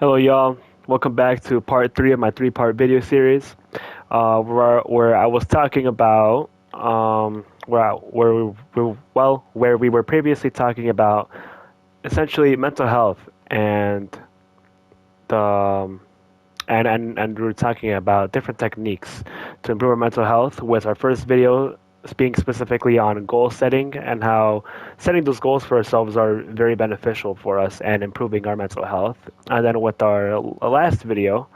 Hello, y'all. Welcome back to part three of my three-part video series, where I was talking about where we were previously talking about essentially mental health the um, and we were talking about different techniques to improve our mental health. With our first video speaking specifically on goal setting and how setting those goals for ourselves are very beneficial for us and improving our mental health. And then with our last video,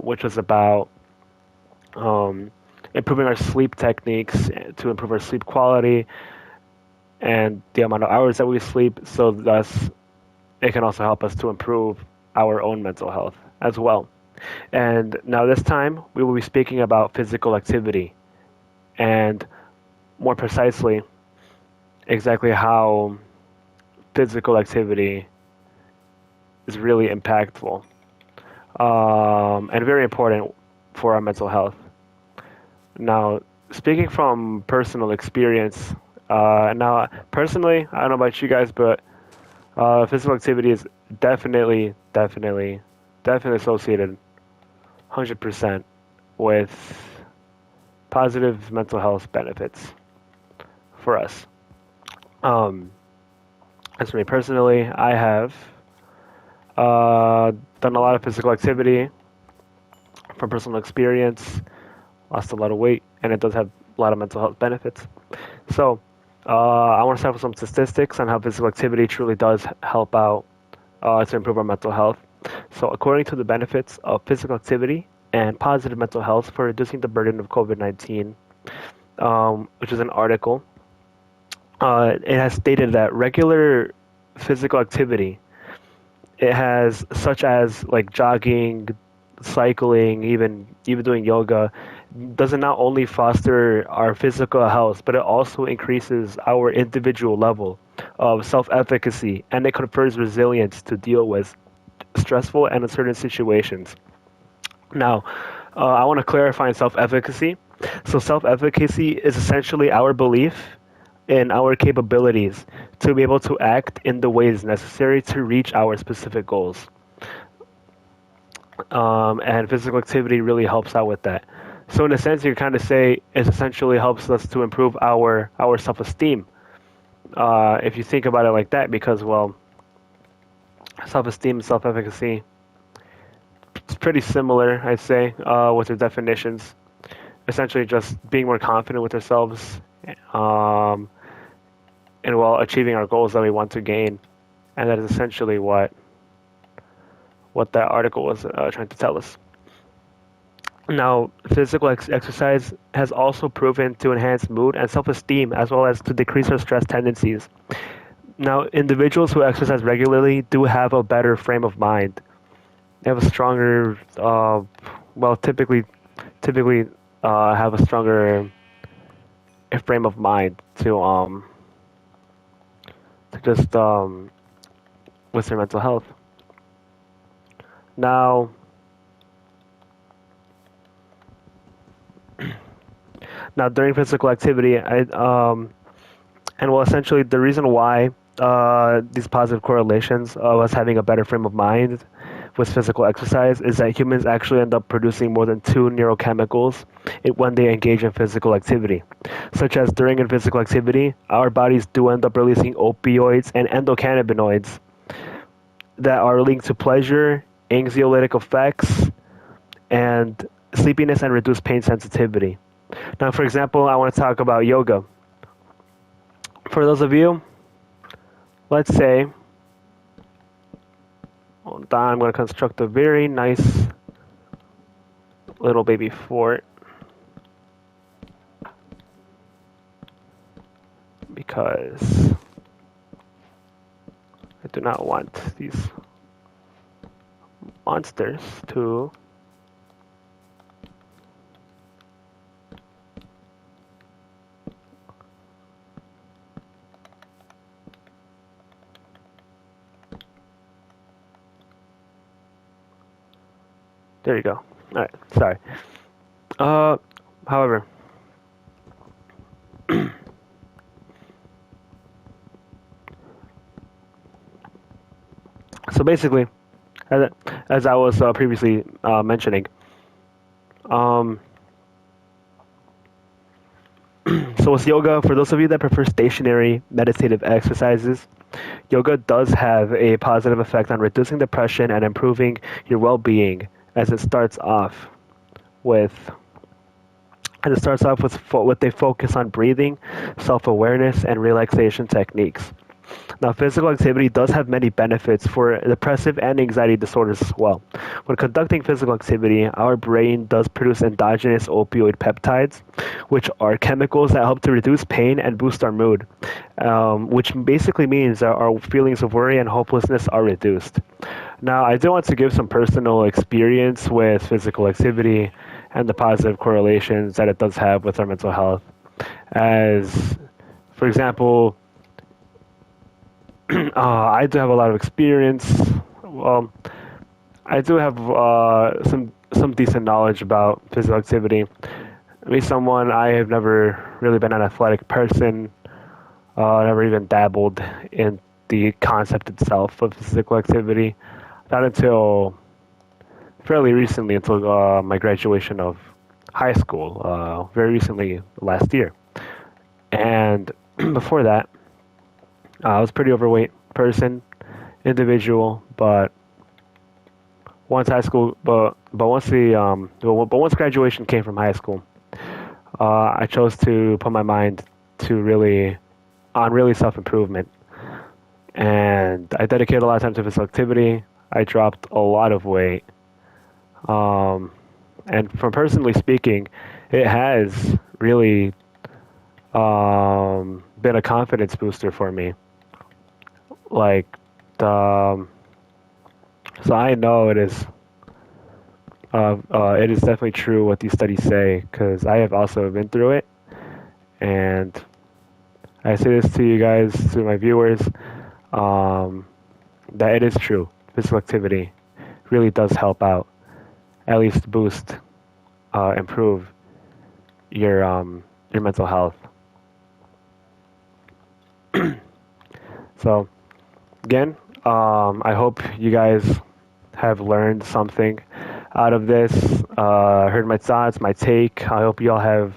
which was about um, improving our sleep techniques to improve our sleep quality and the amount of hours that we sleep, so thus it can also help us to improve our own mental health as well. And now this time we will be speaking about physical activity and more precisely exactly how physical activity is really impactful and very important for our mental health. Now, speaking from personal experience, now personally, I don't know about you guys, but physical activity is definitely associated 100% with positive mental health benefits for us. Um, as for me personally, I have done a lot of physical activity from personal experience, lost a lot of weight, and it does have a lot of mental health benefits. So, I want to start with some statistics on how physical activity truly does help out to improve our mental health. So, according to the benefits of physical activity and positive mental health for reducing the burden of COVID-19, which is an article, it has stated that regular physical activity, it has such as like jogging, cycling, even doing yoga, doesn't not only foster our physical health, but it also increases our individual level of self-efficacy, and it confers resilience to deal with stressful and uncertain situations. Now, I want to clarify self-efficacy. So, self-efficacy is essentially our belief in our capabilities to be able to act in the ways necessary to reach our specific goals. And physical activity really helps out with that. So, in a sense, you kind of say it essentially helps us to improve our self-esteem. If you think about it like that, because well, self-esteem and self-efficacy, it's pretty similar, I'd say, with their definitions. Essentially, just being more confident with ourselves, um, and while achieving our goals that we want to gain, and that is essentially what that article was trying to tell us. Now, physical exercise has also proven to enhance mood and self-esteem, as well as to decrease our stress tendencies. Now, individuals who exercise regularly do have a better frame of mind. They have a stronger, well, typically have a stronger frame of mind to just with their mental health. Now, during physical activity, and well, essentially the reason why these positive correlations of us having a better frame of mind with physical exercise is that humans actually end up producing more than two neurochemicals when they engage in physical activity. Such as during physical activity, our bodies do end up releasing opioids and endocannabinoids that are linked to pleasure, anxiolytic effects, and sleepiness and reduced pain sensitivity. Now, for example, I want to talk about yoga. For those of you, let's say, hold on, I'm going to construct a very nice little baby fort because I do not want these monsters to there you go. Alright, sorry. Uh, However, so basically, as, as I was previously mentioning. Um, so with yoga, for those of you that prefer stationary meditative exercises, yoga does have a positive effect on reducing depression and improving your well-being, as it starts off with what they focus on breathing, self-awareness, and relaxation techniques. Now, physical activity does have many benefits for depressive and anxiety disorders as well. When conducting physical activity, our brain does produce endogenous opioid peptides, which are chemicals that help to reduce pain and boost our mood, which basically means that our feelings of worry and hopelessness are reduced. Now, I do want to give some personal experience with physical activity and the positive correlations that it does have with our mental health. As, for example, I do have a lot of experience. Well, I do have some decent knowledge about physical activity. Me, someone I have never really been an athletic person. Never even dabbled in the concept itself of physical activity. Not until fairly recently, until my graduation of high school. Very recently, last year. And before that, I was a pretty overweight person, individual, but once high school, but once but once graduation came from high school, I chose to put my mind to really self improvement, and I dedicated a lot of time to physical activity. I dropped a lot of weight, um, and from personally speaking, it has really been a confidence booster for me. Like, um, so I know it is definitely true what these studies say because I have also been through it, and I say this to you guys, to my viewers, um, that it is true. Physical activity really does help out, at least boost, improve your mental health. So again, I hope you guys have learned something out of this. Heard my thoughts, my take. I hope you all have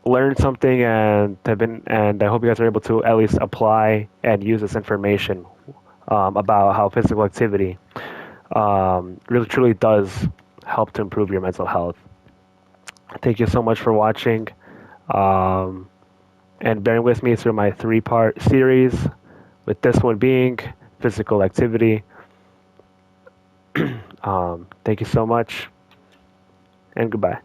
learned something and I hope you guys are able to at least apply and use this information about how physical activity really truly does help to improve your mental health. Thank you so much for watching um, and bearing with me through my three-part series, with this one being physical activity. Thank you so much, and goodbye.